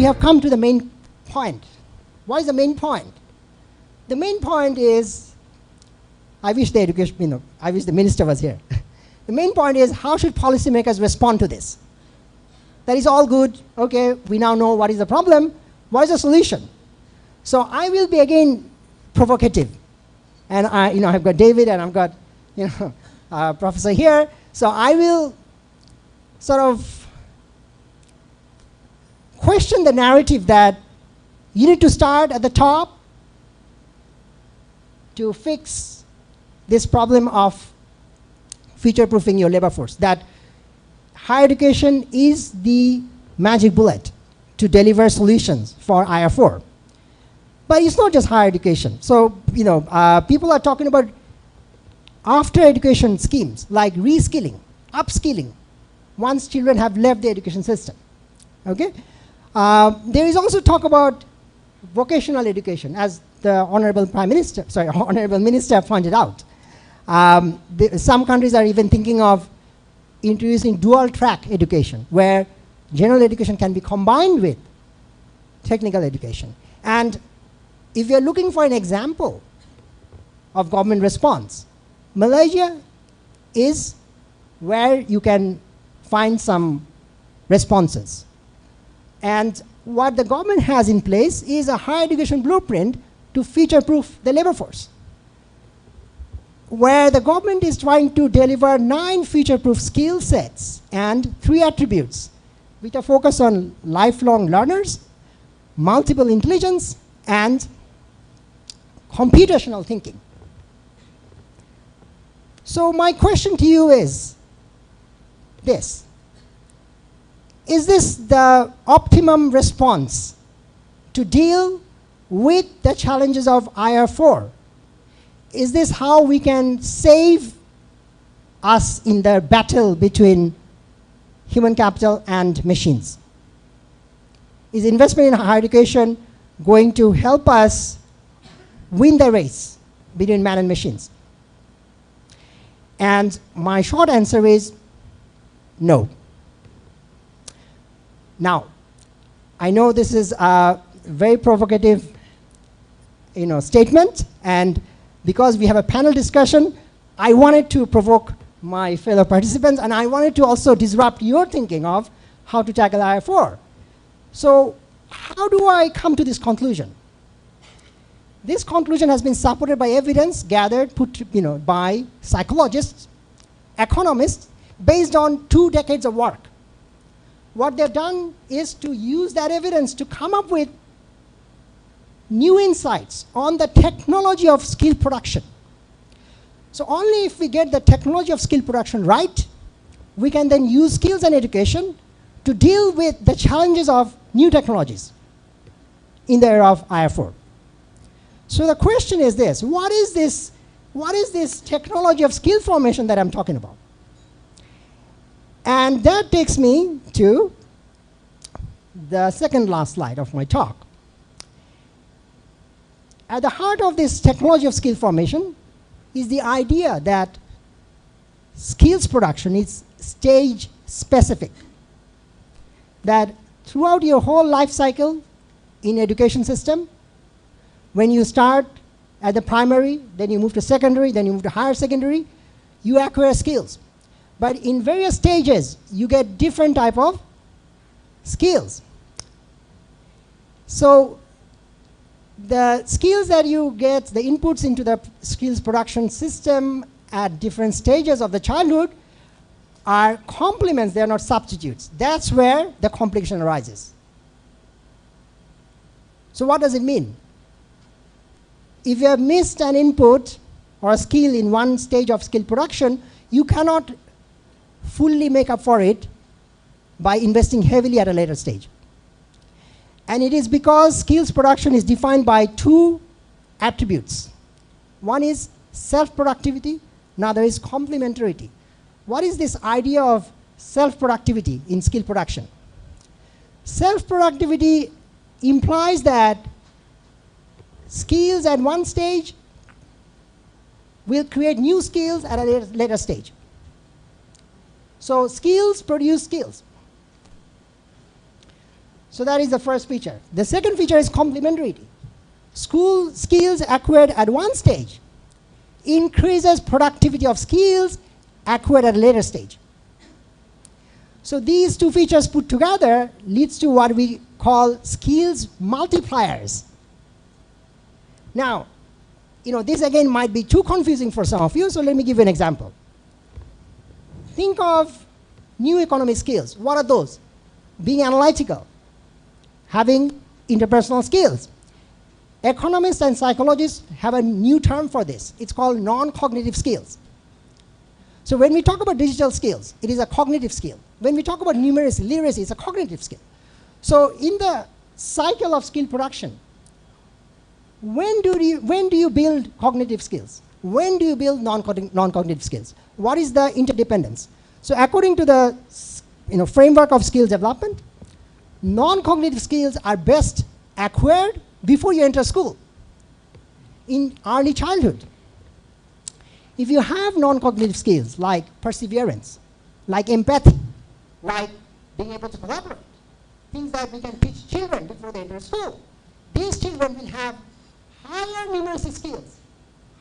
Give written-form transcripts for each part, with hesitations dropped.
we have come to the main point. What is the main point? The main point is, I wish the education, I wish the minister was here. The main point is, how should policymakers respond to this? That is all good. Okay, we now know what is the problem. What is the solution? So I will be again provocative, and I've got David and I've got Professor here. So I will sort of question the narrative that you need to start at the top to fix this problem of future-proofing your labor force. That higher education is the magic bullet to deliver solutions for IR4. But it's not just higher education. So, people are talking about after education schemes like reskilling, upskilling, once children have left the education system. Okay? There is also talk about vocational education, as the Honorable Minister pointed out. Some countries are even thinking of introducing dual track education, where general education can be combined with technical education. And if you're looking for an example of government response, Malaysia is where you can find some responses. And what the government has in place is a higher education blueprint to future-proof the labor force, where the government is trying to deliver 9 future-proof skill sets and 3 attributes, which are focused on lifelong learners, multiple intelligence, and computational thinking. So my question to you is this. Is this the optimum response to deal with the challenges of IR4? Is this how we can save us in the battle between human capital and machines? Is investment in higher education going to help us win the race between man and machines? And my short answer is no. Now, I know this is a very provocative statement, and because we have a panel discussion, I wanted to provoke my fellow participants, and I wanted to also disrupt your thinking of how to tackle IR4. So how do I come to this conclusion? This conclusion has been supported by evidence gathered by psychologists, economists, based on 2 decades of work. What they've done is to use that evidence to come up with new insights on the technology of skill production. So only if we get the technology of skill production right, we can then use skills and education to deal with the challenges of new technologies in the era of IR4. So the question is this: what is this technology of skill formation that I'm talking about? And that takes me to the second last slide of my talk. At the heart of this technology of skill formation is the idea that skills production is stage specific. That throughout your whole life cycle in education system, when you start at the primary, then you move to secondary, then you move to higher secondary, you acquire skills. But in various stages, you get different type of skills. So the skills that you get, the inputs into the skills production system at different stages of the childhood are complements, they are not substitutes. That's where the complication arises. So what does it mean? If you have missed an input or a skill in one stage of skill production, you cannot fully make up for it by investing heavily at a later stage. And it is because skills production is defined by 2 attributes. One is self-productivity, another is complementarity. What is this idea of self-productivity in skill production? Self-productivity implies that skills at one stage will create new skills at a later stage. So skills produce skills. So that is the first feature. The second feature is complementarity. School skills acquired at one stage increases productivity of skills acquired at a later stage. So these two features put together leads to what we call skills multipliers. Now, this again might be too confusing for some of you, so let me give you an example. Think of new economic skills. What are those? Being analytical, having interpersonal skills. Economists and psychologists have a new term for this. It's called non-cognitive skills. So when we talk about digital skills, it is a cognitive skill. When we talk about numeracy, literacy, it's a cognitive skill. So in the cycle of skill production, when do you build cognitive skills? When do you build non-cognitive skills? What is the interdependence? So according to the framework of skills development, non-cognitive skills are best acquired before you enter school, in early childhood. If you have non-cognitive skills like perseverance, like empathy, like being able to collaborate, things that we can teach children before they enter school, these children will have higher numeracy skills,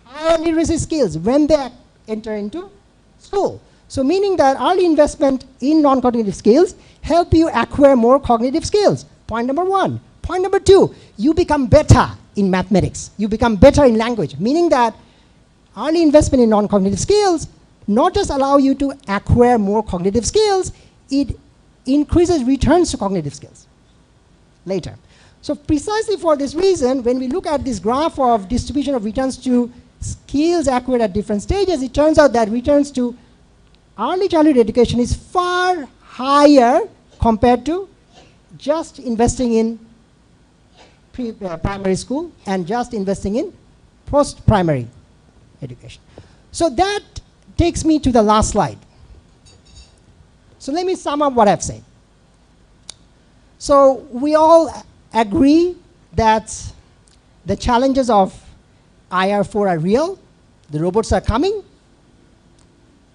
higher literacy skills when they enter into school. So meaning that early investment in non-cognitive skills help you acquire more cognitive skills. Point number one. Point number two, you become better in mathematics. You become better in language, meaning that early investment in non-cognitive skills not just allow you to acquire more cognitive skills, it increases returns to cognitive skills later. So precisely for this reason, when we look at this graph of distribution of returns to skills acquired at different stages, it turns out that returns to early childhood education is far higher compared to just investing in primary school and just investing in post-primary education. So that takes me to the last slide. So let me sum up what I've said. So we all agree that the challenges of IR4 are real. The robots are coming.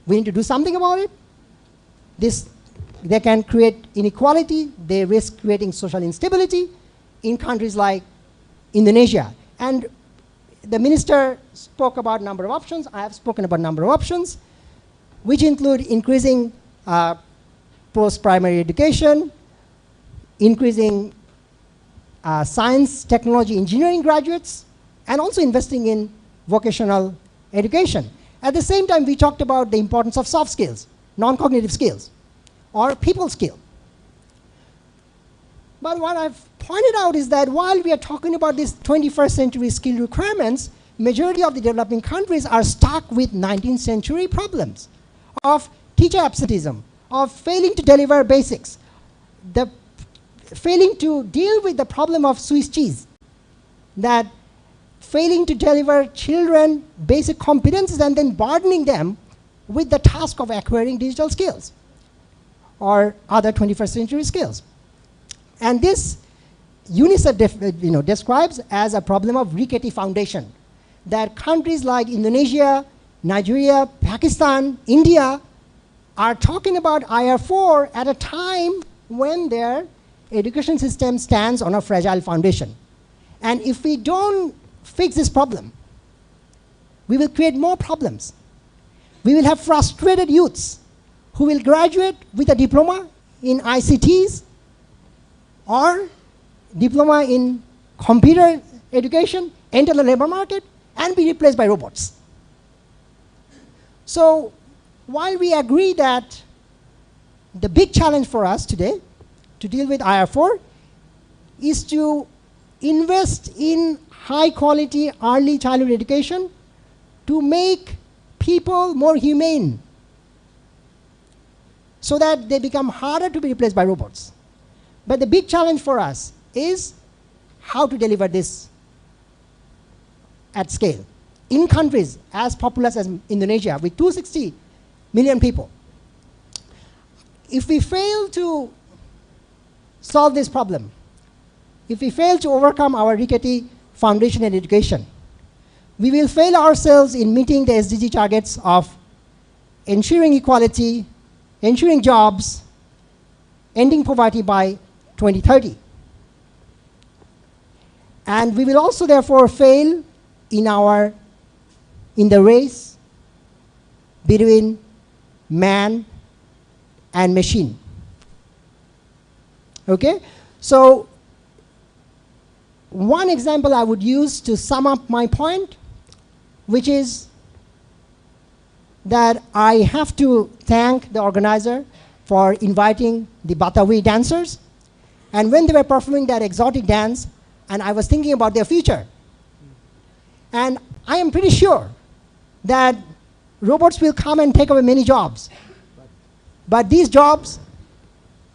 We need to do something about it. They can create inequality. They risk creating social instability in countries like Indonesia. And the minister spoke about a number of options. I have spoken about a number of options, which include increasing post-primary education, increasing science, technology, engineering graduates, and also investing in vocational education. At the same time, we talked about the importance of soft skills, non-cognitive skills, or people skill. But what I've pointed out is that while we are talking about these 21st century skill requirements, majority of the developing countries are stuck with 19th century problems of teacher absenteeism, of failing to deliver basics, the failing to deal with the problem of Swiss cheese, that failing to deliver children basic competences and then burdening them with the task of acquiring digital skills or other 21st century skills. And this UNICEF describes as a problem of rickety foundation, that countries like Indonesia, Nigeria, Pakistan, India are talking about IR4 at a time when their education system stands on a fragile foundation. And if we don't fix this problem, we will create more problems. We will have frustrated youths who will graduate with a diploma in ICTs or diploma in computer education, enter the labor market, and be replaced by robots. So while we agree that the big challenge for us today to deal with IR4 is to invest in high quality early childhood education to make people more humane so that they become harder to be replaced by robots. But the big challenge for us is how to deliver this at scale in countries as populous as Indonesia with 260 million people. If we fail to solve this problem, if we fail to overcome our rickety foundation in education, we will fail ourselves in meeting the SDG targets of ensuring equality, ensuring jobs, ending poverty by 2030. And we will also therefore fail in the race between man and machine. Okay? So one example I would use to sum up my point, which is that I have to thank the organizer for inviting the Batawi dancers. And when they were performing that exotic dance, and I was thinking about their future. And I am pretty sure that robots will come and take away many jobs. But these jobs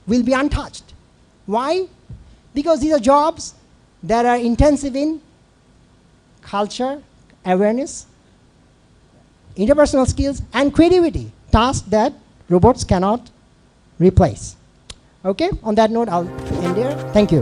will be untouched. Why? Because these are jobs that are intensive in culture, awareness, interpersonal skills, and creativity, tasks that robots cannot replace. Okay, on that note, I'll end here. Thank you.